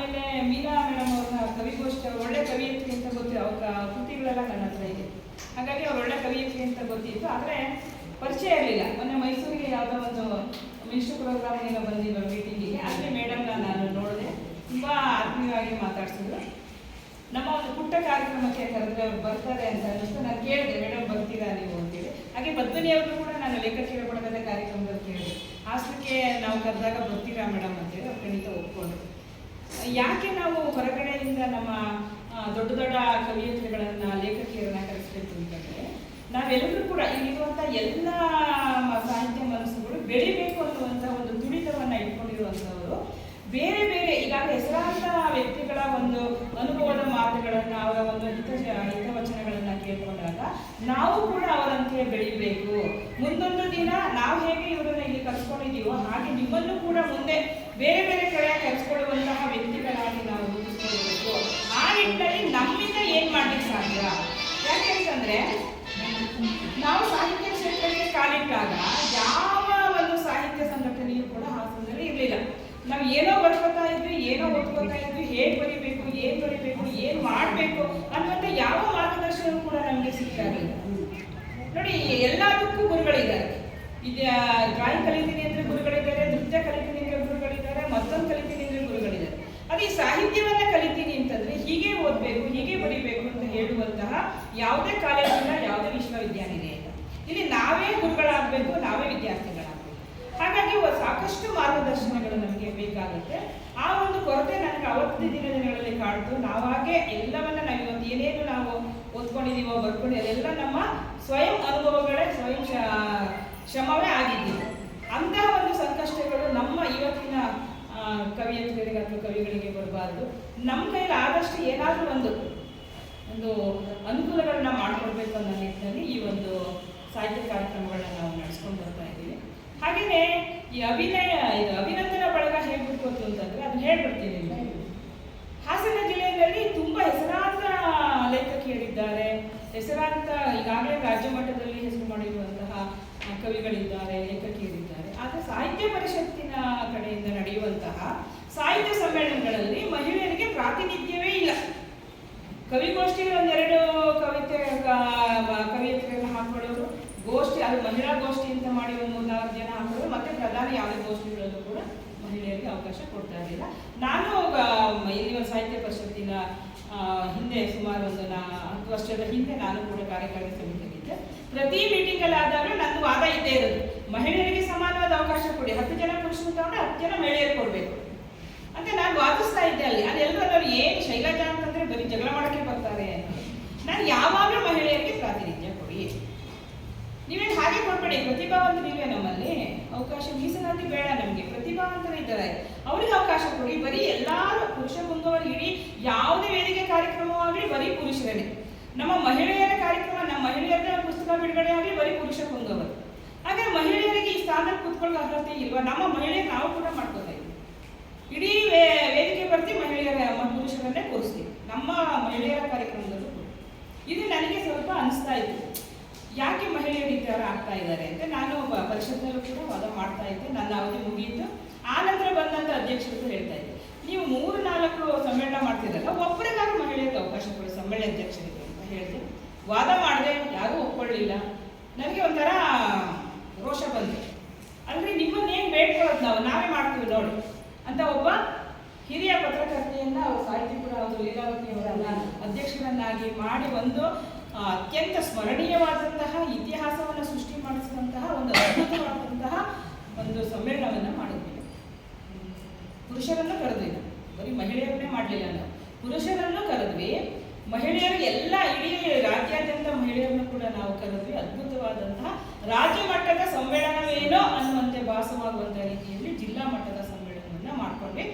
ಆಮೇಲೆ ಮೀನಾ ಮೇಡಮ್ ಅವ್ರನ್ನ ಕವಿಗೋಷ್ಠಿ, ಅವ್ರು ಒಳ್ಳೆ ಕವಿಯತ್ರಿ ಅಂತ ಗೊತ್ತಿದೆ, ಅವ್ರ ಕೃತಿಗಳೆಲ್ಲ ನನ್ನ ಹತ್ರ ಇದೆ. ಹಾಗಾಗಿ ಅವ್ರು ಒಳ್ಳೆ ಕವಿಯತ್ರಿ ಅಂತ ಗೊತ್ತಿತ್ತು, ಆದರೆ ಪರಿಚಯ ಇರಲಿಲ್ಲ. ಮೊನ್ನೆ ಮೈಸೂರಿಗೆ ಯಾವುದೋ ಒಂದು ಮಿನಿಸ್ಟರ್ ಪ್ರೋಗ್ರಾಮ್ ಏನೋ ಬಂದಿರೋ ಮೀಟಿಂಗಿಗೆ, ಅಲ್ಲಿ ಮೇಡಮ್ನ ನಾನು ನೋಡಿದೆ, ತುಂಬ ಆತ್ಮೀಯವಾಗಿ ಮಾತಾಡ್ಸಿದ್ರು. ನಮ್ಮ ಒಂದು ಪುಟ್ಟ ಕಾರ್ಯಕ್ರಮಕ್ಕೆ ಕರೆದ್ರೆ ಅವ್ರು ಬರ್ತಾರೆ ಅಂತ ಅನ್ನಿಸ್ತು. ನಾನು ಕೇಳಿದೆ, ಮೇಡಮ್ ಬರ್ತೀರಾ ನೀವು ಅಂತೇಳಿ. ಹಾಗೆ ಪದ್ಮಿನಿಯವ್ರದ್ದು ಕೂಡ ನಾನು ಲೇಖಕಿಯರ ಬಳಗದ ಕಾರ್ಯಕ್ರಮದಲ್ಲಿ ಕೇಳಿದೆ, ಹಾಸನಕ್ಕೆ ನಾವು ಕರೆದಾಗ ಬರ್ತೀರಾ ಮೇಡಮ್ ಅಂತೇಳಿ. ಅವ್ರು ಖಂಡಿತ ಒಪ್ಕೊಂಡ್ರು. ಯಾಕೆ ನಾವು ಹೊರಗಡೆಯಿಂದ ನಮ್ಮ ದೊಡ್ಡ ದೊಡ್ಡ ಕವಿಯತ್ರಿಗಳನ್ನು, ಲೇಖಕಿಯರನ್ನ ಕರೆಸಬೇಕು ಅಂತಂದರೆ, ನಾವೆಲ್ಲರೂ ಕೂಡ ಇಲ್ಲಿರುವಂಥ ಎಲ್ಲ ಸಾಹಿತ್ಯ ಮನಸ್ಸುಗಳು ಬೆಳಿಬೇಕು ಅನ್ನುವಂಥ ಒಂದು ತುಡಿತವನ್ನು ಇಟ್ಕೊಂಡಿರುವಂಥವರು. ಬೇರೆ ಬೇರೆ ಈಗಾಗಲೇ ಹೆಸರಾಂತ ವ್ಯಕ್ತಿಗಳ ಒಂದು ಅನುಭವದ ಮಾತುಗಳನ್ನು, ಅವರ ಒಂದು ಹಿತವಚನಗಳನ್ನು ಕೇಳ್ಕೊಂಡಾಗ ನಾವು ಕೂಡ ಅವರಂತೆ ಬೆಳಿಬೇಕು. ಮುಂದೊಂದು ದಿನ ನಾವು ಹೇಗೆ ಇವರನ್ನ ಇಲ್ಲಿ ಕರ್ಸ್ಕೊಂಡಿದ್ದೀವೋ ಹಾಗೆ ನಿಮ್ಮನ್ನು ಕೂಡ ಮುಂದೆ ಬೇರೆ ಬೇರೆ ಕಡೆ ಕರ್ಸ್ಕೊಳ್ಳುವಂತಹ ವ್ಯಕ್ತಿಗಳಾಗಿ ನಾವು ರೂಪಿಸ್ಕೊಳ್ಬೇಕು. ಆ ನಿಟ್ಟಿನಲ್ಲಿ ನಮ್ಮಿಂದ ಏನು ಮಾಡ್ಲಿಕ್ಕೆ ಸಾಧ್ಯ? ಯಾಕೆಂತಂದ್ರೆ ನಾವು ಸಾಹಿತ್ಯ ಕ್ಷೇತ್ರಕ್ಕೆ ಕಾಲಿಟ್ಟಾಗ ಯಾವ ಒಂದು ಸಾಹಿತ್ಯ ಸಂಘಟನೆಯೂ ಕೂಡ ಹಾಸನದಲ್ಲಿ ಇರಲಿಲ್ಲ. ನಾವು ಏನೋ ಬರ್ಕೋತಾ ಇದ್ವಿ, ಏನೋ ಓದ್ಕೋತಾ ಇದ್ವಿ, ಹೇಗೆ ಬರಿಬೇಕು, ಏನು ಮಾಡಬೇಕು ಅನ್ನುವಂಥ ಯಾವ ಮಾರ್ಗದರ್ಶನ ಕೂಡ ನಮಗೆ ಸಿಗ್ತಾ ಇರಲಿಲ್ಲ. ನೋಡಿ, ಎಲ್ಲದಕ್ಕೂ ಗುರುಗಳಿದ್ದಾರೆ. ಇದು ಡ್ರಾಯಿಂಗ್ ಕಲಿತೀನಿ ಅಂದರೆ ಗುರುಗಳಿದ್ದಾರೆ, ನೃತ್ಯ ಕಲಿತೀನಿ ಅಂದರೆ ಗುರುಗಳಿದ್ದಾರೆ, ಮತ್ತೊಂದು ಕಲಿತೀನಿ ಅಂದರೆ ಗುರುಗಳಿದ್ದಾರೆ. ಅದು ಈ ಸಾಹಿತ್ಯವನ್ನ ಕಲಿತೀನಿ ಅಂತಂದ್ರೆ ಹೀಗೆ ಓದಬೇಕು, ಹೀಗೆ ಬರಿಬೇಕು ಅಂತ ಹೇಳುವಂತಹ ಯಾವುದೇ ಕಾಲೇಜಿಲ್ಲ, ಯಾವುದೇ ವಿಶ್ವವಿದ್ಯಾನಿಲಯ ಇಲ್ಲ. ಇಲ್ಲಿ ನಾವೇ ಗುರುಗಳಾಗಬೇಕು, ನಾವೇ ವಿದ್ಯಾರ್ಥಿಗಳಾಗಬೇಕು. ಹಾಗಾಗಿ ಸಾಕಷ್ಟು ಮಾರ್ಗದರ್ಶನಗಳು ನಮಗೆ ಬೇಕಾಗುತ್ತೆ. ಆ ಒಂದು ಕೊರತೆ ನನಗೆ ಅವತ್ತಿನ ದಿನಗಳಲ್ಲಿ ಕಾಡ್ತು. ನಾವಾಗೆ ಎಲ್ಲವನ್ನ ನಾವು ಇವತ್ತು ಏನೇನು ನಾವು ಓದ್ಕೊಂಡಿದ್ದೀವೋ, ಬರ್ಕೊಂಡಿದ್ದೀವಿ, ಅದೆಲ್ಲ ನಮ್ಮ ಸ್ವಯಂ ಅನುಭವಗಳೇ, ಸ್ವಯಂ ಶ್ರಮವೇ ಆಗಿದ್ದೀವಿ. ಅಂತಹ ಒಂದು ಸಂಕಷ್ಟಗಳು ನಮ್ಮ ಇವತ್ತಿನ ಕವಿಯತ್ರಿಗಳಿಗೆ ಅಥವಾ ಕವಿಗಳಿಗೆ ಬರಬಾರ್ದು. ನಮ್ಮ ಕೈಲಿ ಆದಷ್ಟು ಏನಾದರೂ ಒಂದು ಅನುಕೂಲಗಳನ್ನ ಮಾಡಿಕೊಡ್ಬೇಕು ಅನ್ನೋ ನಿಟ್ಟಿನಲ್ಲಿ ಈ ಒಂದು ಸಾಹಿತ್ಯ ಕಾರ್ಯಕ್ರಮಗಳನ್ನ ನಾವು ನಡೆಸ್ಕೊಂಡು ಬರ್ತಾ ಇದ್ದೀವಿ. ಹಾಗೆಯೇ ಈ ಅಭಿನಂದನಾ ಬಳಗ ಹೇಳ್ಬಿಟ್ಟು ಅಂತಂದ್ರೆ ಅದನ್ನ ಹೇಳ್ಬಿಡ್ತೀನಿ. ಹಾಸನ ಜಿಲ್ಲೆಯಲ್ಲಿ ತುಂಬ ಹೆಸರಾಂತ ಲೇಖಕಿಯರಿದ್ದಾರೆ, ಹೆಸರಾಂತ ಈಗಾಗಲೇ ರಾಜ್ಯ ಮಟ್ಟದಲ್ಲಿ ಹೆಸರು ಮಾಡಿರುವಂತಹ ಕವಿಗಳಿದ್ದಾರೆ, ಲೇಖಕಿಯರಿದ್ದಾರೆ. ಆದರೆ ಸಾಹಿತ್ಯ ಪರಿಷತ್ತಿನ ಕಡೆಯಿಂದ ನಡೆಯುವಂತಹ ಸಾಹಿತ್ಯ ಸಮ್ಮೇಳನಗಳಲ್ಲಿ ಮಹಿಳೆಯರಿಗೆ ಪ್ರಾತಿನಿಧ್ಯವೇ ಇಲ್ಲ. ಕವಿಗೋಷ್ಠಿಗೆ ಒಂದೆರಡು ಕವಿಯತ್ರಿಗಳನ್ನ ಹಾಕೊಳ್ಳೋರು, ಗೋಷ್ಠಿ ಅದು ಮಹಿಳಾ ಗೋಷ್ಠಿ ಅಂತ ಮಾಡಿ ಒಂದು 3-4 ಜನ ಹಾಕೊಳ್ಳೋರು, ಮತ್ತೆ ಪ್ರಧಾನ ಯಾವುದೇ ಗೋಷ್ಠಿಗಳಲ್ಲೂ ಕೂಡ ಮಹಿಳೆಯರಿಗೆ ಅವಕಾಶ ಕೊಡ್ತಾ ಇರಲಿಲ್ಲ. ನಾನು ಇಲ್ಲಿ ಒಂದು ಸಾಹಿತ್ಯ ಪರಿಷತ್ತಿನ ಹಿಂದೆ ಸುಮಾರು ಒಂದು 10 ವರ್ಷದ ಹಿಂದೆ ನಾನು ಕೂಡ ಕಾರ್ಯಕಾರಿ ಸಮಿತಿಯಲ್ಲಿದ್ದೆ. ಪ್ರತಿ ಮೀಟಿಂಗಲ್ಲಿ ಆದಾಗಲೂ ನನ್ನ ವಾದ ಇದ್ದೇ ಇರೋದು, ಮಹಿಳೆಯರಿಗೆ ಸಮಾನವಾದ ಅವಕಾಶ ಕೊಡಿ, 10 ಜನ ಪುರುಷರು ತಗೊಂಡು 10 ಜನ ಮಹಿಳೆಯರು ಕೊಡಬೇಕು ಅಂತ ನಾನು ವಾದಿಸ್ತಾ ಇದ್ದೆ. ಎಲ್ಲರೂ ಅವ್ರು ಏನು ಶೈಲಜಾ ಅಂತಂದ್ರೆ ಬರೀ ಜಗಳ ಮಾಡೋಕ್ಕೆ ಬರ್ತಾರೆ ಅಂತ. ನಾನು ಯಾವಾಗಲೂ ಮಹಿಳೆಯರಿಗೆ ಪ್ರಾತಿನಿಧ್ಯ ಕೊಡಿ, ನೀವೇನು ಹಾಗೆ ಕೊಡ್ಬೇಡಿ. ಪ್ರತಿಭಾವಂತರಿವೆ ನಮ್ಮಲ್ಲಿ, ಅವಕಾಶ ಮೀಸಲಾತಿ ಬೇಡ ನಮಗೆ, ಪ್ರತಿಭಾವಂತರು ಇದ್ದಾರೆ, ಅವ್ರಿಗೆ ಅವಕಾಶ ಕೊಡಿ. ಬರೀ ಎಲ್ಲರೂ ಪುರುಷ ಮುಂದುವರಿ ಇಡೀ ಯಾವುದೇ ವೇದಿಕೆ ಕಾರ್ಯಕ್ರಮವಾಗಲಿ ಬರೀ ಪುರುಷರೇ. ನಮ್ಮ ಮಹಿಳೆಯರ ಕಾರ್ಯಕ್ರಮ, ನಮ್ಮ ಮಹಿಳೆಯರ ಪುಸ್ತಕ ಬಿಡುಗಡೆ ಆಗಲಿ ಬರೀ ಪುರುಷ ಕುಂದವರು. ಹಾಗೆ ಮಹಿಳೆಯರಿಗೆ ಈ ಸ್ಥಾನದಲ್ಲಿ ಕೂತ್ಕೊಳ್ಳೋ ಅರ್ಹತೆ ಇಲ್ವಾ? ನಮ್ಮ ಮಹಿಳೆಯರು ನಾವು ಕೂಡ ಮಾಡ್ಕೋತಾ ಇದ್ದೀವಿ. ಇಡೀ ವೇದಿಕೆ ಬರ್ತೀವಿ, ಪುರುಷರನ್ನೇ ಕೂರಿಸ್ತೀವಿ ನಮ್ಮ ಮಹಿಳೆಯರ ಕಾರ್ಯಕ್ರಮದಲ್ಲೂ. ಇದು ನನಗೆ ಸ್ವಲ್ಪ ಅನಿಸ್ತಾ ಇತ್ತು, ಯಾಕೆ ಮಹಿಳೆಯರು ಈ ಥರ ಆಗ್ತಾ ಇದ್ದಾರೆ ಅಂತ. ನಾನು ಪರಿಷತ್ನಲ್ಲೂ ಕೂಡ ವಾದ ಮಾಡ್ತಾ ಇದ್ದೆ. ನನ್ನ ಅವಧಿ ಮುಗಿಯಿತು. ಆ ನಂತರ ಬಂದಂಥ ಅಧ್ಯಕ್ಷರು ಹೇಳ್ತಾ ಇದ್ದೆ, ನೀವು 3-4 ಸಮ್ಮೇಳನ ಮಾಡ್ತಿರಲ್ಲ, ಒಬ್ಬರಿಗಾದ್ರೂ ಮಹಿಳೆಯರಿಗೆ ಅವಕಾಶ ಕೊಡಿ ಸಮ್ಮೇಳನ ಅಧ್ಯಕ್ಷರಿಗೆ ಅಂತ ಹೇಳಿದೆ. ವಾದ ಮಾಡಿದೆ, ಯಾರೂ ಒಪ್ಕೊಳ್ಳಿಲ್ಲ. ನನಗೆ ಒಂಥರ ರೋಷ ಬಂತು. ಅಂದರೆ ನಿಮ್ಮನ್ನೇನು ಬೇಡ್ಕೊಳ್ಳೋದು ನಾವೇ ಮಾಡ್ತೀವಿ ನೋಡಿ ಅಂತ ಒಬ್ಬ ಹಿರಿಯ ಪತ್ರಕರ್ತೆಯನ್ನ ಅವರು ಸಾಹಿತಿ ಕೂಡ ಅವರು ಲೀಲಾವತಿಯವರನ್ನ ಅಧ್ಯಕ್ಷರನ್ನಾಗಿ ಮಾಡಿ ಒಂದು ಅತ್ಯಂತ ಸ್ಮರಣೀಯವಾದಂತಹ ಇತಿಹಾಸವನ್ನು ಸೃಷ್ಟಿ ಮಾಡಿಸಿದಂತಹ ಒಂದು ಅದ್ಭುತವಾದಂತಹ ಒಂದು ಸಮ್ಮೇಳನವನ್ನು ಮಾಡಿದ್ವಿ. ಪುರುಷರನ್ನು ಕರೆದ್ವಿ, ಬರೀ ಮಹಿಳೆಯರನ್ನೇ ಮಾಡಲಿಲ್ಲ, ನಾವು ಪುರುಷರನ್ನು ಕರೆದ್ವಿ, ಮಹಿಳೆಯರು ಎಲ್ಲ ಇಡೀ ರಾಜ್ಯಾದ್ಯಂತ ಮಹಿಳೆಯರನ್ನು ಕೂಡ ನಾವು ಕರೆದ್ವಿ. ಅದ್ಭುತವಾದಂತಹ ರಾಜ್ಯ ಮಟ್ಟದ ಸಮ್ಮೇಳನವೇನೋ ಅನ್ನುವಂತೆ ಭಾಸವಾಗುವಂಥ ರೀತಿಯಲ್ಲಿ ಜಿಲ್ಲಾ ಮಟ್ಟದ ಸಮ್ಮೇಳನವನ್ನು ಮಾಡಿಕೊಂಡ್ವಿ.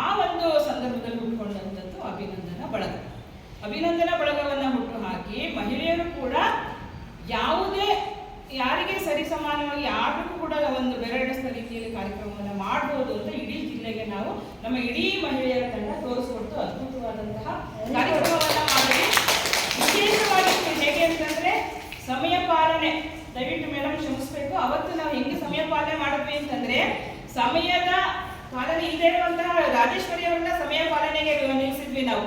ಆ ಒಂದು ಸಂದರ್ಭದಲ್ಲಿ ಹುಟ್ಟುಕೊಂಡಂಥದ್ದು ಅಭಿನಂದನಾ ಬಳಗ. ಅಭಿನಂದನಾ ಬಳಗವನ್ನು ಹುಟ್ಟು ಹಾಕಿ ಮಹಿಳೆಯರು ಕೂಡ ಯಾರಿಗೆ ಸರಿಸಮಾನವಾಗಿ ಯಾರಿಗೂ ಕೂಡ ಒಂದು ಬೆರಳಿಸಿದ ರೀತಿಯಲ್ಲಿ ಕಾರ್ಯಕ್ರಮವನ್ನು ಮಾಡ್ಬೋದು ಅಂತ ಇಡೀ ಜಿಲ್ಲೆಗೆ ನಾವು ನಮ್ಮ ಇಡೀ ಮಹಿಳೆಯರ ತಂಡ ತೋರಿಸ್ಕೊಡ್ತು ಅದ್ಭುತವಾದಂತಹ ಕಾರ್ಯಕ್ರಮವನ್ನು ಮಾಡಿ. ವಿಶೇಷವಾಗಿ ಹೇಗೆ ಅಂತಂದ್ರೆ ಸಮಯ ಪಾಲನೆ, ದಯವಿಟ್ಟು ಮೇಡಮ್ ಕ್ಷಮಿಸಬೇಕು. ಅವತ್ತು ನಾವು ಹೆಂಗೆ ಸಮಯ ಪಾಲನೆ ಮಾಡಿದ್ವಿ ಅಂತಂದ್ರೆ ಸಮಯದ ಪಾಲನೆ ಇಲ್ಲದೆ ಇರುವಂತಹ ರಾಜೇಶ್ವರಿ ಅವರನ್ನ ಸಮಯ ಪಾಲನೆಗೆ ನಿಲ್ಲಿಸಿದ್ವಿ ನಾವು,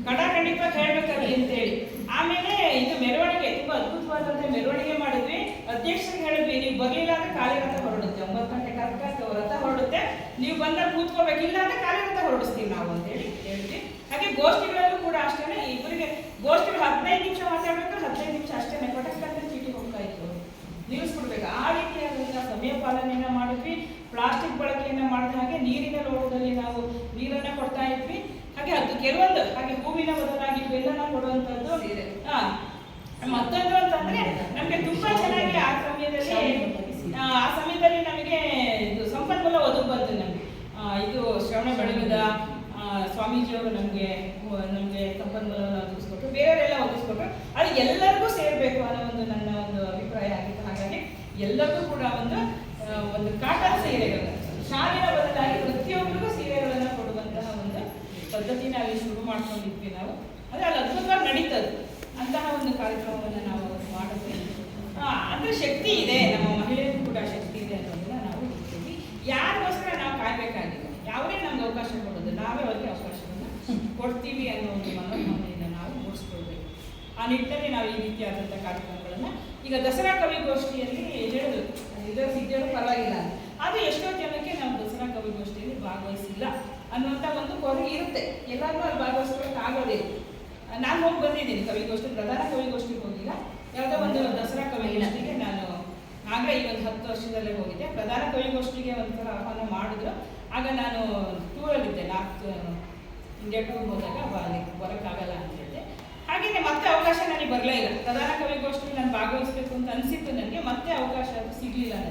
ಖಂಡಿತವಾಗಿ ಹೇಳ್ಬೇಕಲ್ಲಿ ಅಂತೇಳಿ. ಆಮೇಲೆ ಇದು ಮೆರವಣಿಗೆ ತುಂಬಾ ಅದ್ಭುತವಾದಂತಹ ಮೆರವಣಿಗೆ ಮಾಡಿದ್ವಿ. ಅಧ್ಯಕ್ಷರಿಗೆ ಹೇಳಿದ್ವಿ, ನೀವು ಬರ್ಲಿಲ್ಲ ಅಂದ್ರೆ ಖಾಲಿ ರಥ ಹೊರಡುತ್ತೆ, 9 ಗಂಟೆ ಕರೆಕ್ಟ್ ರಥ ಹೊರಡುತ್ತೆ, ನೀವು ಬಂದಾಗ ಕೂತ್ಕೋಬೇಕಿಲ್ಲ ಅಂದ್ರೆ ಖಾಲಿ ರಥ ಹೊರಡಿಸ್ತೀವಿ ನಾವು ಅಂತೇಳಿ ಹೇಳಿದ್ವಿ. ಹಾಗೆ ಗೋಷ್ಠಿಗಳಲ್ಲೂ ಕೂಡ ಅಷ್ಟೇ, ಇಬ್ಬರಿಗೆ ಗೋಷ್ಠಿಗಳು 15 ನಿಮಿಷ ಮಾತಾಡ್ಬೇಕಾದ್ರೆ 15 ನಿಮಿಷ ಅಷ್ಟೇ ಪಟಕ್ಕಂತ ಚೀಟಿ ಹೋಗ್ತಾ ಇತ್ತು, ನಿಲ್ಲಿಸ್ಬಿಡ್ಬೇಕು. ಆ ರೀತಿಯಾದಂತಹ ಸಮಯ ಪಾಲನೆಯನ್ನ ಮಾಡಿದ್ವಿ. ಪ್ಲಾಸ್ಟಿಕ್ ಬಳಕೆಯನ್ನ ಮಾಡಿದ ಹಾಗೆ ನೀರಿನ ಲೋಟದಲ್ಲಿ ನಾವು ನೀರನ್ನ ಕೊಡ್ತಾ ಇದ್ವಿ. ಹಾಗೆ ಅದು ಕೆಲವೊಂದು ಹಾಗೆ ಹೂವಿನ ಬದಲಾಗಿ ಬೆಲ್ಲನ ಕೊಡುವಂಥದ್ದು. ಮತ್ತೊಂದು ಅಂತಂದ್ರೆ ನಮ್ಗೆ ತುಂಬಾ ಚೆನ್ನಾಗಿ ಆ ಸಮಯದಲ್ಲಿ ನಮಗೆ ಇದು ಸಂಪನ್ಮೂಲ ಒದಗಿ ಬಂತು. ನಮ್ಗೆ ಇದು ಶ್ರವಣ ಬೆಳಗದ ಸ್ವಾಮೀಜಿಯವರು ನಮ್ಗೆ ಸಂಪನ್ಮೂಲವನ್ನು ಒದಗಿಸ್ಕೊಟ್ರು, ಬೇರೆಯವರೆಲ್ಲ ಒದಗಿಸ್ಕೊಟ್ರು. ಅದು ಎಲ್ಲರಿಗೂ ಸೇರ್ಬೇಕು ಅನ್ನೋ ಒಂದು ನನ್ನ ಒಂದು ಅಭಿಪ್ರಾಯ ಆಗಿತ್ತು. ಹಾಗಾಗಿ ಎಲ್ಲರಿಗೂ ಕೂಡ ಒಂದು ಕಾಟನ್ ಸೀರೆಗಳು, ಶಾಲಿನ ಬದಲಾಗಿ ಪ್ರತಿಯೊಬ್ಬರಿಗೂ ಸೀರೆಗಳನ್ನು ಕೊಡುವಂತಹ ಒಂದು ಪದ್ಧತಿನ ಅಲ್ಲಿ ಶುರು ಮಾಡ್ಕೊಂಡಿದ್ವಿ ನಾವು. ಅಂದ್ರೆ ಅಲ್ಲಿ ಅದ್ಭುತವಾಗಿ ನಡೀತದೆ ಅಂತಹ ಒಂದು ಕಾರ್ಯಕ್ರಮವನ್ನು ನಾವು ಮಾಡಿದ್ವಿ. ಅಂದ್ರೆ ಶಕ್ತಿ ಇದೆ, ನಮ್ಮ ಮಹಿಳೆಯರಿಗೂ ಕೂಡ ಶಕ್ತಿ ಇದೆ ಅನ್ನೋದನ್ನ ನಾವು ಹೇಳ್ತೀವಿ. ಯಾರಿಗೋಸ್ಕರ ನಾವು ಕಾಯ್ಬೇಕಾಗಿಲ್ಲ, ಯಾವುದೇ ನಮ್ಗೆ ಅವಕಾಶ ಕೊಡೋದು, ನಾವೇ ಅವ್ರಿಗೆ ಅವಕಾಶವನ್ನು ಕೊಡ್ತೀವಿ ಅನ್ನೋ ಒಂದು ಮನೋಭಾವನೆಯನ್ನು ನಾವು ಮೂಡಿಸ್ಕೊಳ್ಬೇಕು. ಆ ನಿಟ್ಟಿನಲ್ಲಿ ನಾವು ಈ ರೀತಿಯಾದಂಥ ಕಾರ್ಯಕ್ರಮಗಳನ್ನ ಈಗ ದಸರಾ ಕವಿಗೋಷ್ಠಿಯಲ್ಲಿ ಹೇಳಿದ್ರು, ಇದರ ಪರವಾಗಿಲ್ಲ, ಆದರೆ ಎಷ್ಟೋ ಜನಕ್ಕೆ ನಾವು ದಸರಾ ಕವಿಗೋಷ್ಠಿಯಲ್ಲಿ ಭಾಗವಹಿಸಿಲ್ಲ ಅನ್ನುವಂಥ ಒಂದು ಕೊರಗೆ ಇರುತ್ತೆ. ಎಲ್ಲರೂ ಅಲ್ಲಿ ಭಾಗವಹಿಸ್ಕೊಳ್ಳೋಕೆ ಆಗೋದಿಲ್ಲ. ನಾನು ಹೋಗಿ ಬಂದಿದ್ದೀನಿ ಕವಿಗೋಷ್ಠಿ, ಪ್ರಧಾನ ಕವಿಗೋಷ್ಠಿಗೆ ಹೋಗಿಲ್ಲ, ಯಾವುದೋ ಒಂದು ದಸರಾ ಕವಿಗೋಷ್ಠಿಗೆ ನಾನು ಆಗ ಈ ಒಂದು 10 ವರ್ಷದಲ್ಲೇ ಹೋಗಿದ್ದೆ. ಪ್ರಧಾನ ಕವಿಗೋಷ್ಠಿಗೆ ಒಂಥರ ಆಹ್ವಾನ ಮಾಡಿದ್ರು. ಆಗ ನಾನು ಟೂರಲ್ಲಿದ್ದೆ, ನಾರ್ತ್ ಇಂಡಿಯಾ ಟೂರ್ ಹೋದಾಗ ಅಲ್ಲಿ ಬರೋಕ್ಕಾಗಲ್ಲ ಅಂತ ಹೇಳಿದೆ. ಹಾಗೆಯೇ ಮತ್ತೆ ಅವಕಾಶ ನನಗೆ ಬರಲೇ ಇಲ್ಲ. ಪ್ರಧಾನ ಕವಿಗೋಷ್ಠಿಗೆ ನಾನು ಭಾಗವಹಿಸಬೇಕು ಅಂತ ಅನಿಸಿತ್ತು ನನಗೆ, ಮತ್ತೆ ಅವಕಾಶ ಅದು ಸಿಗಲಿಲ್ಲ ನನಗೆ.